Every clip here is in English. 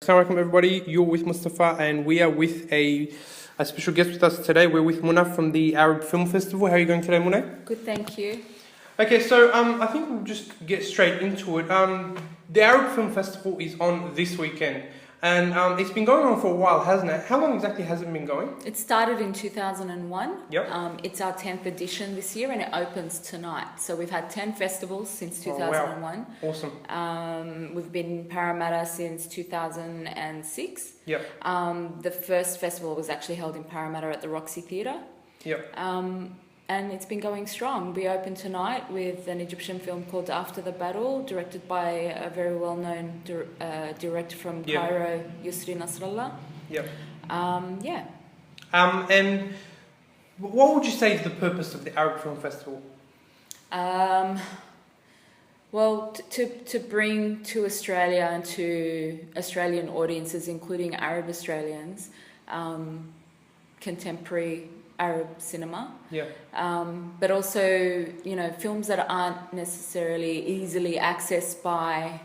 Assalamu alaikum everybody, you're with Mostafa and we are with a special guest with us today. We're with Mouna from the Arab Film Festival. How are you going today, Mouna? Good, thank you. Okay, so I think we'll just get straight into it. The Arab Film Festival is on this weekend and it's been going on for a while, hasn't it? How long exactly has it been going? It started in 2001. Yep. It's our 10th edition this year and it opens tonight. So we've had 10 festivals since 2001. Oh, wow. Awesome. We've been in Parramatta since 2006. Yep. The first festival was actually held in Parramatta at the Roxy Theatre. Yep. And it's been going strong. We open tonight with an Egyptian film called After the Battle, directed by a very well-known director from Cairo, Yusri Nasrallah. Yep. Yeah. And what would you say is the purpose of the Arab Film Festival? Well, to bring to Australia and to Australian audiences, including Arab Australians, contemporary Arab cinema. Yeah. But also, you know, films that aren't necessarily easily accessed by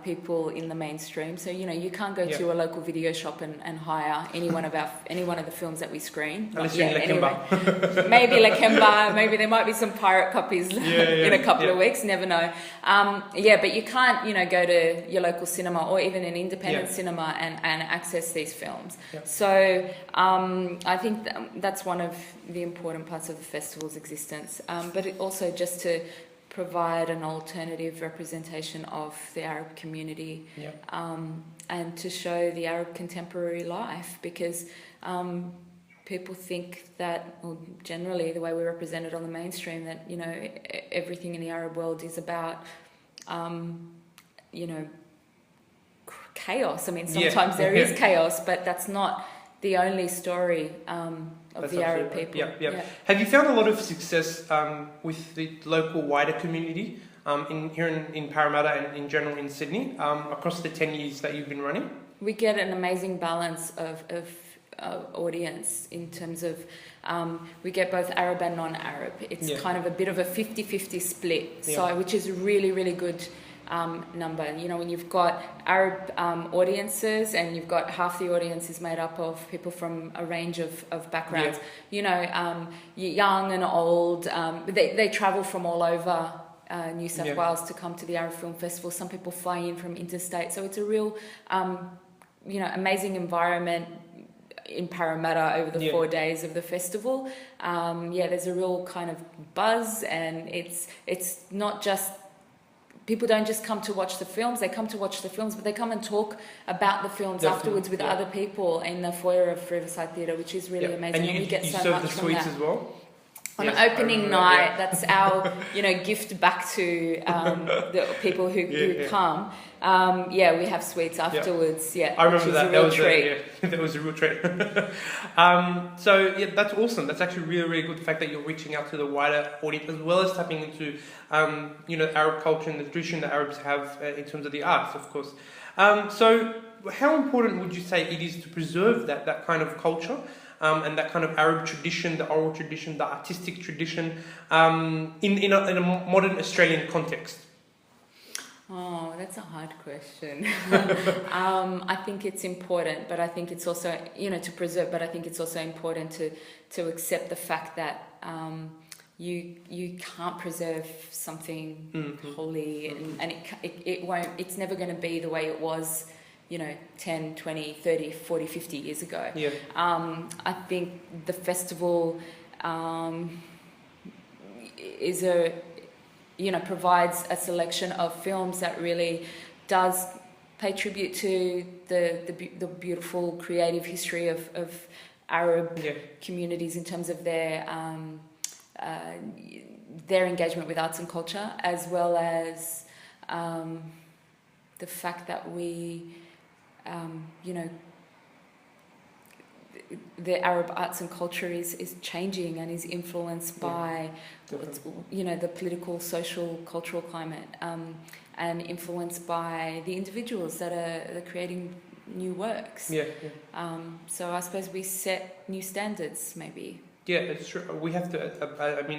people in the mainstream. So, you know, you can't go to a local video shop and hire any one of the films that we screen. Unless you're in anyway. Maybe Lakemba, maybe there might be some pirate copies in a couple of weeks, never know. But you can't, you know, go to your local cinema or even an independent cinema and access these films. Yeah. So I think that's one of the important parts of the festival's existence. But it also just to provide an alternative representation of the Arab community, and to show the Arab contemporary life, because people think that, or generally the way we're represented on the mainstream, that, you know, everything in the Arab world is about, you know, chaos. I mean, sometimes there is chaos, but that's not the only story of the Arab people. Yeah. Have you found a lot of success with the local wider community here in Parramatta and in general in Sydney across the 10 years that you've been running? We get an amazing balance of audience in terms of we get both Arab and non-Arab. It's kind of a bit of a 50-50 split, so which is really, really good number. You know, when you've got Arab audiences and you've got half the audience is made up of people from a range of backgrounds, you know, young and old, they travel from all over New South Wales to come to the Arab Film Festival. Some people fly in from interstate, so it's a real you know, amazing environment in Parramatta over the 4 days of the festival. There's a real kind of buzz, and it's not just, people don't just come to watch the films, they come to watch the films, but they come and talk about the films afterwards with other people in the foyer of Riverside Theatre, which is really amazing. And we get so serve much the from sweets that. as well? On opening night, that's our, you know, gift back to the people who come. We have sweets afterwards. I remember that. That was a real treat. That was a real treat. That's awesome. That's actually really, really good. The fact that you're reaching out to the wider audience as well as tapping into, you know, Arab culture and the tradition that Arabs have in terms of the arts, of course. So how important would you say it is to preserve that kind of culture? And that kind of Arab tradition, the oral tradition, the artistic tradition, in a modern Australian context? Oh, that's a hard question. I think it's important, but I think it's also, you know, to preserve, but I think it's also important to accept the fact that you can't preserve something holy, and it won't, it's never going to be the way it was, you know, 10, 20, 30, 40, 50 years ago. I think the festival is provides a selection of films that really does pay tribute to the beautiful creative history of Arab communities in terms of their engagement with arts and culture, as well as the fact that we you know, the Arab arts and culture is changing and is influenced by, you know, the political, social, cultural climate, and influenced by the individuals that are creating new works. So I suppose we set new standards, maybe. Yeah, it's true. We have to,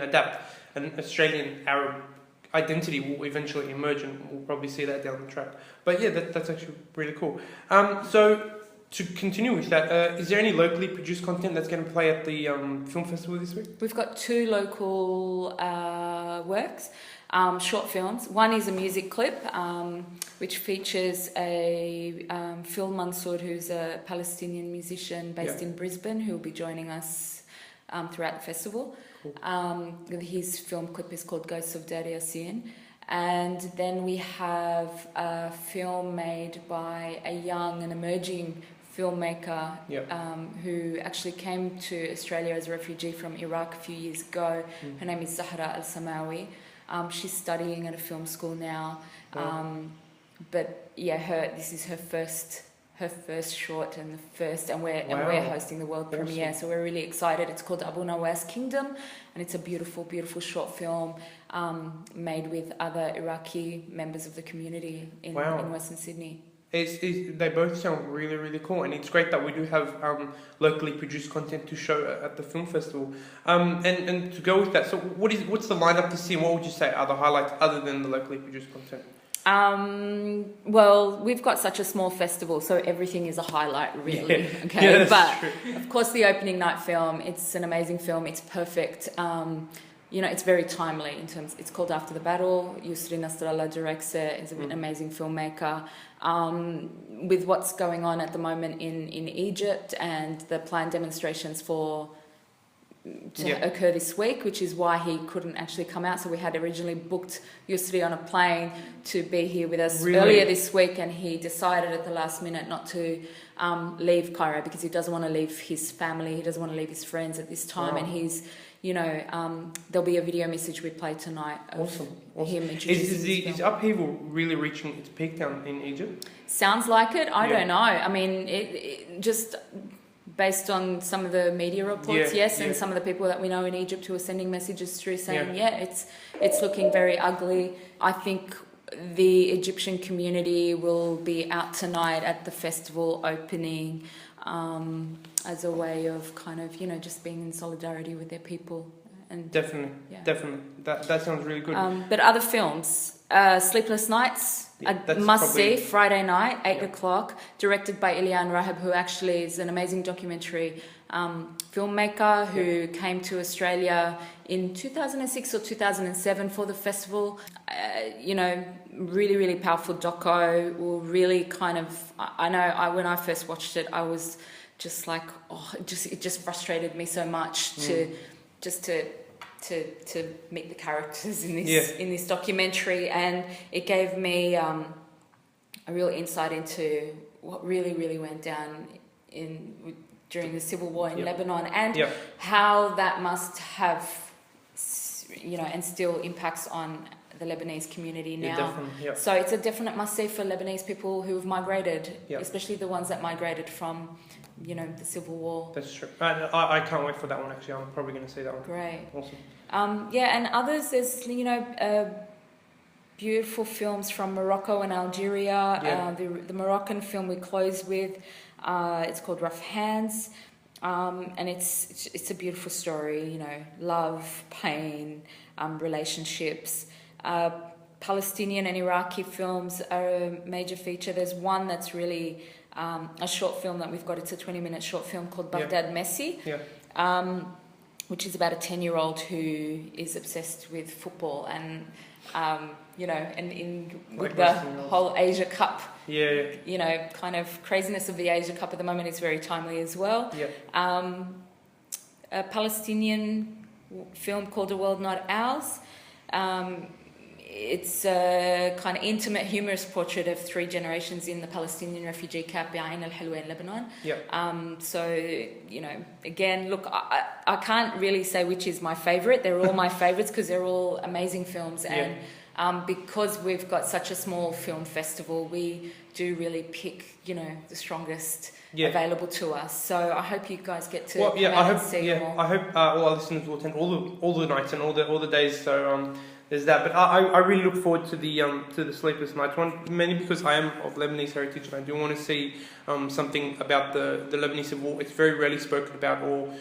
adapt an Australian Arab identity will eventually emerge, and we'll probably see that down the track. But yeah, that's actually really cool. So to continue with that, is there any locally produced content that's going to play at the film festival this week? We've got 2 local works, short films. One is a music clip, which features a Phil Mansour, who's a Palestinian musician based in Brisbane, who will be joining us throughout the festival. Cool. His film clip is called Ghosts of Daddy Yasin. And then we have a film made by a young and emerging filmmaker who actually came to Australia as a refugee from Iraq a few years ago. Her name is Zahra Al-Samawi. She's studying at a film school now. But yeah, this is her first short and we're hosting the world premiere, so we're really excited. It's called Abu Nawas Kingdom, and it's a beautiful short film made with other Iraqi members of the community in Western Sydney. They both sound really, really cool, and it's great that we do have locally produced content to show at the film festival. And to go with that, so what's the lineup to see, and what would you say are the highlights other than the locally produced content? Well, we've got such a small festival, so everything is a highlight, really. Yeah. Okay, yeah, but true. Of course, the opening night film, it's an amazing film. It's perfect. It's very timely in terms. It's called After the Battle. Yusri Nasrallah directs it. He's an amazing filmmaker. With what's going on at the moment in Egypt and the planned demonstrations to occur this week, which is why he couldn't actually come out. So we had originally booked Yusri on a plane to be here with us earlier this week, and he decided at the last minute not to leave Cairo because he doesn't want to leave his family, he doesn't want to leave his friends at this time. And he's, there'll be a video message we play tonight of him introducing Is upheaval really reaching its peak down in Egypt? Sounds like it. I don't know. I mean, it just based on some of the media reports, and some of the people that we know in Egypt who are sending messages through saying, it's looking very ugly. I think the Egyptian community will be out tonight at the festival opening as a way of kind of, just being in solidarity with their people. And definitely. That sounds really good. But other films, Sleepless Nights, a must-see, Friday night, 8 o'clock, directed by Ilyan Rahab, who actually is an amazing documentary filmmaker who came to Australia in 2006 or 2007 for the festival. Really, really powerful doco. Will really kind of, I know when I first watched it, I was just like, it just frustrated me so much to meet the characters in this documentary, and it gave me a real insight into what really went down during the civil war in Lebanon, and how that must have, and still impacts on the Lebanese community now. So it's a definite must-see for Lebanese people who have migrated, especially the ones that migrated from the civil war. That's true. I can't wait for that one, actually. I'm probably going to see that one. Great. Awesome. And others, there's, beautiful films from Morocco and Algeria. The Moroccan film we close with, it's called Rough Hands. And it's a beautiful story, love, pain, relationships. Palestinian and Iraqi films are a major feature. There's one that's really a short film that we've got. It's a 20-minute short film called Baghdad Messi, which is about a 10-year-old who is obsessed with football and, with the whole Asia Cup, kind of craziness of the Asia Cup at the moment is very timely as well. A Palestinian film called A World Not Ours. It's a kind of intimate, humorous portrait of 3 generations in the Palestinian refugee camp Ain al-Hilwa in Lebanon. So, again, look, I can't really say which is my favourite. They're all my favourites because they're all amazing films. And because we've got such a small film festival, we do really pick, the strongest available to us. So I hope you guys get to see them all. I hope all our listeners will attend all the nights and all the days. So there's that. But I really look forward to the Sleepless Nights one, mainly because I am of Lebanese heritage and I do want to see something about the Lebanese Civil War. It's very rarely spoken about or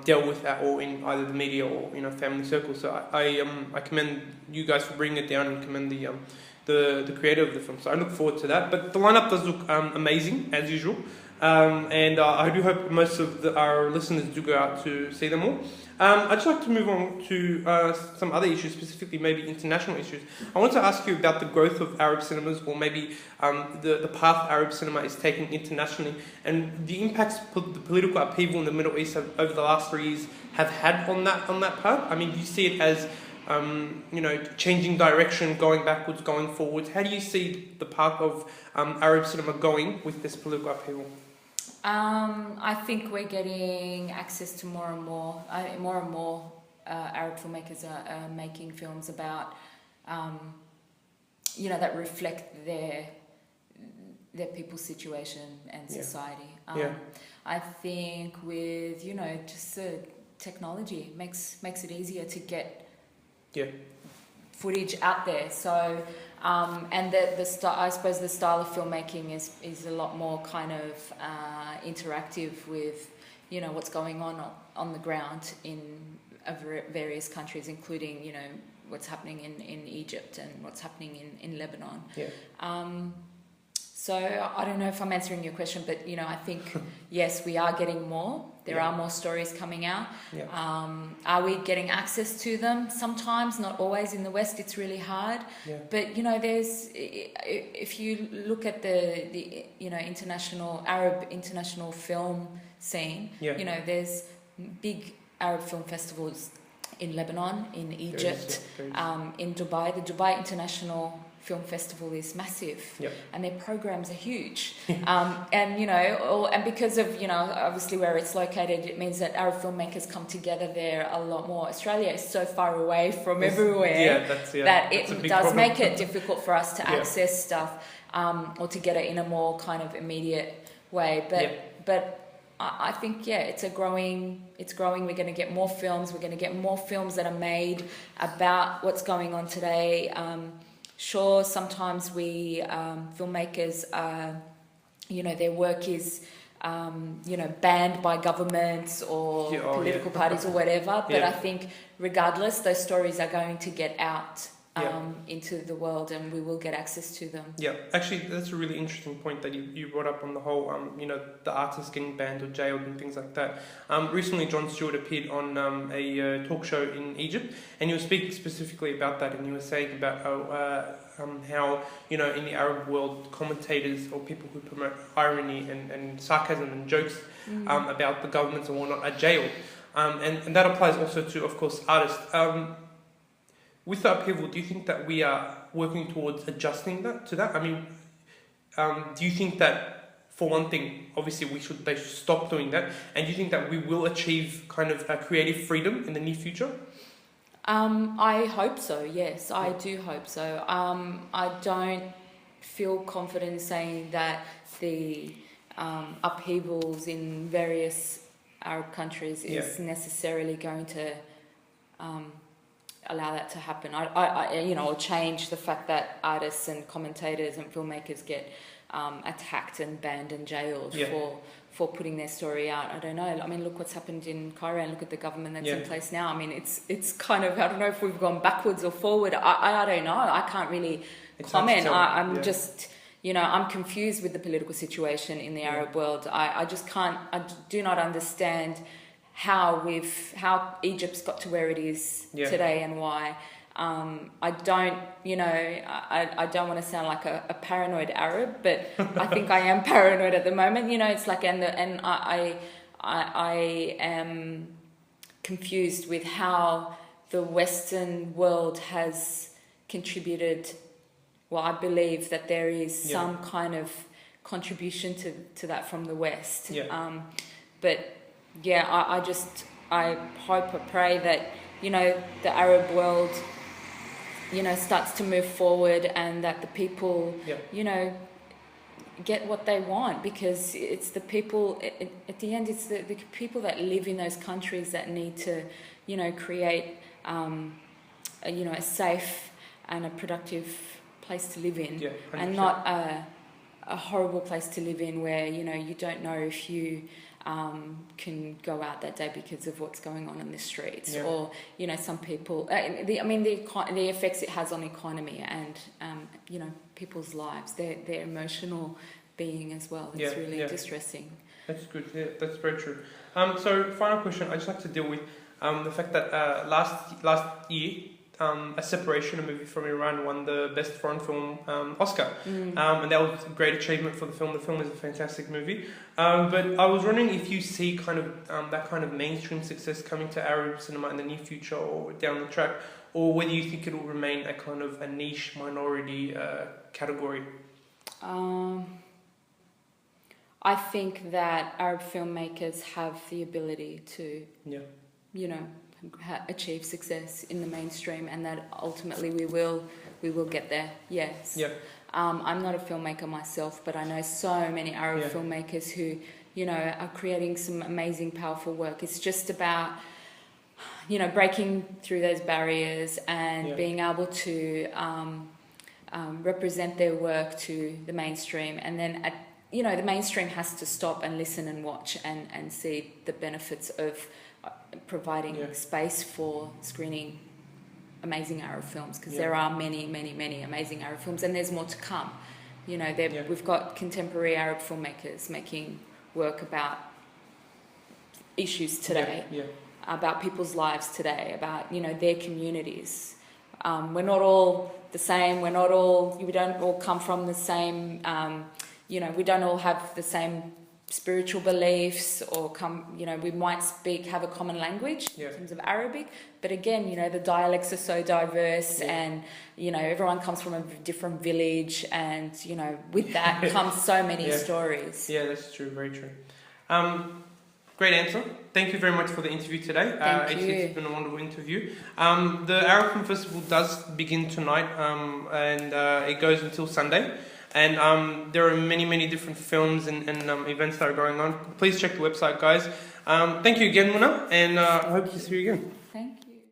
dealt with at all in either the media or family circles. So I commend you guys for bringing it down and commend the creator of the film. So I look forward to that. But the lineup does look amazing as usual. And I do hope most of our listeners do go out to see them all. I'd just like to move on to some other issues, specifically maybe international issues. I want to ask you about the growth of Arab cinemas, or maybe the path Arab cinema is taking internationally, and the impacts the political upheaval in the Middle East over the last 3 years have had on that path. I mean, do you see it as changing direction, going backwards, going forwards? How do you see the path of Arab cinema going with this political upheaval? I think we're getting access to more and more Arab filmmakers are making films about, that reflect their people's situation and society. I think with just the technology makes it easier to get footage out there. So. And I suppose the style of filmmaking is a lot more kind of interactive with, what's going on the ground in various countries, including, what's happening in Egypt and what's happening in Lebanon. So I don't know if I'm answering your question, but I think yes, we are getting more. There are more stories coming out. Are we getting access to them? Sometimes, not always. In the West, it's really hard. But there's, if you look at the Arab international film scene, there's big Arab film festivals in Lebanon, in Egypt, in Dubai. The Dubai International Film Festival is massive, and their programs are huge. And because of obviously where it's located, it means that Arab filmmakers come together there a lot more. Australia is so far away from everywhere that it does make it difficult for us to access stuff or to get it in a more kind of immediate way. But I think it's growing. We're going to get more films. We're going to get more films that are made about what's going on today. Sure, sometimes we filmmakers their work is banned by governments or political parties or whatever. But I think regardless, those stories are going to get out into the world, and we will get access to them. Yeah, actually, that's a really interesting point that you brought up on the whole, the artists getting banned or jailed and things like that. Recently, Jon Stewart appeared on a talk show in Egypt, and he was speaking specifically about that, and he was saying about how in the Arab world, commentators or people who promote irony and sarcasm and jokes about the governments and whatnot are jailed, and that applies also to, of course, artists. With the upheaval, do you think that we are working towards adjusting to that? I mean, do you think that, for one thing, obviously they should stop doing that, and do you think that we will achieve kind of a creative freedom in the near future? I hope so, yes, I do hope so. I don't feel confident in saying that the upheavals in various Arab countries is necessarily going to allow that to happen. Or change the fact that artists and commentators and filmmakers get attacked and banned and jailed for putting their story out. I don't know. I mean, look what's happened in Cairo, and look at the government that's in place now. I mean, it's kind of, I don't know if we've gone backwards or forward. I don't know. I can't really comment. I'm just, I'm confused with the political situation in the Arab world. I just can't. I do not understand how Egypt's got to where it is today and why. I don't, I don't want to sound like a paranoid Arab, but I think I am paranoid at the moment. It's like, and I am confused with how the Western world has contributed. Well, I believe that there is some kind of contribution to that from the West. But I hope, I pray that, the Arab world, starts to move forward, and that the people, get what they want, because it's the people, at the end, it's the people that live in those countries that need to, create a safe and a productive place to live in, 100%. and not a horrible place to live in where you don't know if you can go out that day because of what's going on in the streets, or some people. The effects it has on the economy and people's lives, their emotional being as well. It's really distressing. That's good. Yeah, that's very true. So final question. I just like to deal with the fact that last year. A Separation, a movie from Iran, won the Best Foreign Film Oscar. And that was a great achievement for the film. The film is a fantastic movie. But I was wondering if you see kind of that kind of mainstream success coming to Arab cinema in the near future or down the track, or whether you think it will remain a kind of a niche minority category. I think that Arab filmmakers have the ability to, achieve success in the mainstream, and that ultimately we will get there. Yes. Yeah. I'm not a filmmaker myself, but I know so many Arab filmmakers who are creating some amazing, powerful work. It's just about breaking through those barriers and being able to represent their work to the mainstream, and then the mainstream has to stop and listen and watch and see the benefits of providing space for screening amazing Arab films, because there are many, many, many amazing Arab films, and there's more to come. We've got contemporary Arab filmmakers making work about issues today, about people's lives today, about their communities. We're not all the same. We don't all come from the same. We don't all have the same spiritual beliefs, or we might have a common language in terms of Arabic, but again, the dialects are so diverse, and everyone comes from a different village, and with that comes so many stories. Yeah, that's true, very true. Great answer. Thank you very much for the interview today. Thank you. It's been a wonderful interview. The Arab Film Festival does begin tonight, and it goes until Sunday. And there are many, many different films and events that are going on. Please check the website, guys. Thank you again, Mouna, and I hope to see you again. Thank you.